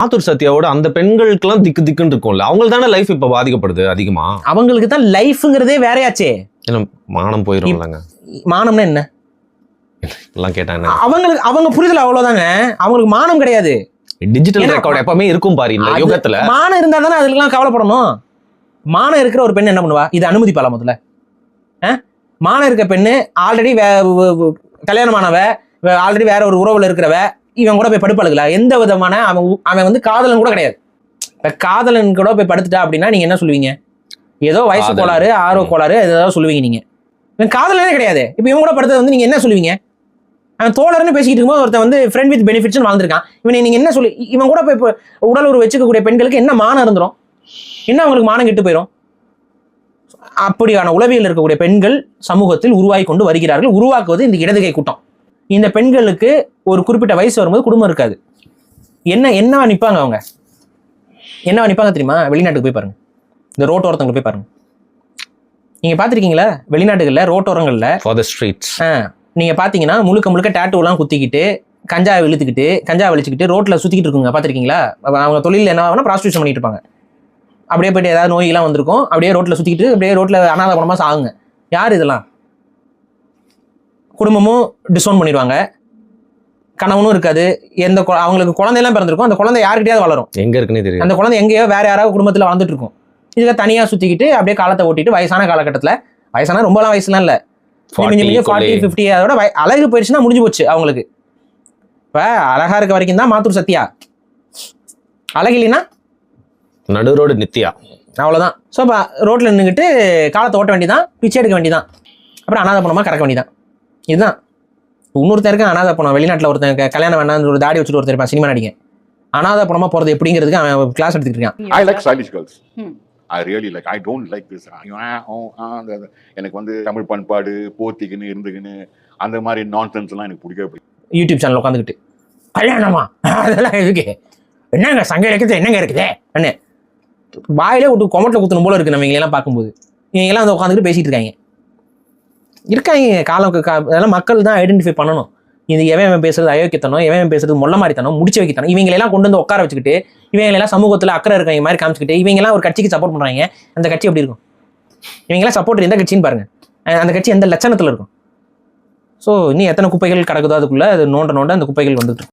மாத்தூர் சத்யாவோட அந்த பெண்களுக்கெல்லாம் திக்கு திக்குன்னு இருக்கும்ல, அவங்களுக்கு தானே லைஃப் இப்ப பாதிக்கப்படுது அதிகமா. அவங்களுக்கு தான் லைஃப்ங்கிறதே வேறையாச்சே. மானம் போயிடும்லங்க. மானம்னா என்ன எல்லாம் கேட்டாங்க. அவங்க புரிதல் அவ்வளவுதாங்க. அவங்களுக்கு மானம் கிடையாது. டிஜிட்டல் ரெக்கார்ட் எப்பவுமே இருக்கும் பாரு இந்த யுகத்துல. மானம் இருந்தா தானே அதுக்கெல்லாம் கவலைப்படணும். மானம் இருக்கிற ஒரு பெண் என்ன பண்ணுவா? இது அனுமதிப்பாளா முதல்ல? மானம் இருக்க பெண்ணு ஆல்ரெடி கல்யாணமானவ, ஆல்ரெடி வேற ஒரு உறவுல இருக்கிறவ, இவன் கூட போய் படுப்பாளுங்களா? எந்த விதமான அவன் வந்து காதலன் கூட கிடையாது. இப்ப காதலன் கூட போய் படுத்துட்டா அப்படின்னா நீங்க என்ன சொல்லுவீங்க? ஏதோ வயசு கோளாறு, ஆர்வ கோளாறு, ஏதாவது சொல்லுவீங்க நீங்க. இவன் காதலனே கிடையாது. இப்ப இவன் கூட படுத்தது வந்து நீங்க என்ன சொல்லுவீங்க? அவன் தோழர்னு பேசிக்கிட்டு இருக்கும்போது ஒருத்தன் வந்து ஃப்ரெண்ட் வித் பெனிஃபிட்ஸ் வாழ்ந்துருக்கான். இவனை நீங்க என்ன சொல்லி இவன் கூட போய் உடல் உறவு வச்சுக்கக்கூடிய பெண்களுக்கு என்ன மானம் இருந்துரும்? என்ன அவங்களுக்கு மானம் கெட்டு போயிடும்? அப்படியான உளவியல் இருக்கக்கூடிய பெண்கள் சமூகத்தில் உருவாகி கொண்டு வருகிறார்கள். உருவாக்குவது இந்த இடதுகை கூட்டம். இந்த பெண்களுக்கு ஒரு குறிப்பிட்ட வயசு வரும்போது குடும்பம் இருக்காது. என்னவா நிற்பாங்க? அவங்க என்னவா நிற்பாங்க தெரியுமா? வெளிநாட்டுக்கு போய் பாருங்க, இந்த ரோட்டோரத்தங்களை போய் பாருங்க. நீங்க பாத்திருக்கீங்களா வெளிநாட்டுகள்ல ரோட்டோரங்கள்ல நீங்க பாத்தீங்கன்னா முழுக்க டேட்டூலாம் குத்திக்கிட்டு கஞ்சா இழுத்துக்கிட்டு கஞ்சா வலிச்சுக்கிட்டு ரோட்ல சுத்திக்கிட்டு இருக்குங்க. பாத்திருக்கீங்களா? அவங்க தொழில் என்ன ஆகுனா ப்ராஸ்டியூஷன் பண்ணிட்டு இருப்பாங்க. அப்படியே போயிட்டு ஏதாவது நோயெல்லாம் வந்திருக்கும், அப்படியே ரோட்ல சுத்திக்கிட்டு அப்படியே ரோட்ல அனாதை குணமா சாகுங்க. யார் இதெல்லாம்? குடும்பமும் டிஸ்ஓன் பண்ணிடுவாங்க, கணவனும் இருக்காது. அவங்களுக்கு குழந்தையெல்லாம் பிறந்திருக்கும், அந்த குழந்தை யாருக்கிட்டையாவது வளரும், எங்க இருக்குன்னு தெரியும். அந்த குழந்தை எங்கேயோ வேற யாராவது குடும்பத்துல வளர்ந்துட்டு இருக்கும். இதுல தனியா சுத்திக்கிட்டு அப்படியே காலத்தை ஓட்டிட்டு வயசான காலகட்டத்துல, வயசான ரொம்பலாம் வயசுலாம் இல்ல, 40, 50 அதோட அழகு போயிடுச்சுன்னா முடிஞ்சு போச்சு அவங்களுக்கு. இப்ப அழகா இருக்க வரைக்கும் தான் மாத்தூர் சத்யா, அழகு இல்லைன்னா நடு ரோடு நித்யா, அவ்வளவுதான். ஸோ இப்போ ரோட்ல நின்றுக்கிட்டு காலத்தை ஓட்ட வேண்டியதான், பிச்சை எடுக்க வேண்டியதான், அப்புறம் அனாதை பணமா கறக்க வேண்டியதான். இதுதான். இன்னொருத்தருக்கு அனாதை பணம், வெளிநாட்டில் ஒருத்தன் கல்யாணம் வேணாம் ஒரு தாடி வச்சுட்டு ஒருத்தர் இருப்பான், சினிமா நடிகன், அனாதை பணமா போறது எப்படிங்கிறதுக்கு அவன் கிளாஸ் எடுத்துக்கிட்டு இருக்கான். I like stylish girls. I really like. I don't like this. எனக்கு வந்து தமிழ் பண்பாடு போத்திக்குன்னு இருந்துக்குன்னு அந்த மாதிரி நான்சென்ஸ் எல்லாம் எனக்கு பிடிக்கவே பிடிக்கும். யூடியூப் சேனல் உட்காந்துக்கிட்டு கல்யாணமா அதெல்லாம் இருக்கு, என்னங்க சங்க இலக்கியத்தில் என்னங்க இருக்குதே என்ன வாயிலே விட்டு கொமட்டில் குத்தணும் போல இருக்கு. நம்ம இங்கெல்லாம் பார்க்கும்போது இவங்கெல்லாம் வந்து உட்காந்துக்கிட்டு பேசிட்டு இருக்காங்க. காலம் அதெல்லாம் மக்கள் தான் ஐடென்டிஃபை பண்ணணும். இது எவன் பேசுறது அயோக்கியத்தனம், எவன் பேசுறது மொல்ல மாதிரித்தனம், முடிச்சு வைக்கத்தனம். இவங்களெல்லாம் கொண்டு வந்து உட்கார வச்சுக்கிட்டு இவங்களெல்லாம் சமூகத்தில் அக்கறை இருக்காங்க மாதிரி காமிச்சிக்கிட்டு இவங்கெல்லாம் ஒரு கட்சிக்கு சப்போர்ட் பண்ணுறாங்க. அந்த கட்சி எப்படி இருக்கும்? இவங்கெல்லாம் சப்போர்ட் எந்த கட்சின்னு பாருங்க, அந்த கட்சி எந்த லட்சணத்தில் இருக்கும். ஸோ இன்னும் எத்தனை குப்பைகள் கிடக்குதோ அதுக்குள்ள அது நோண்ட அந்த குப்பைகள் வந்துட்டு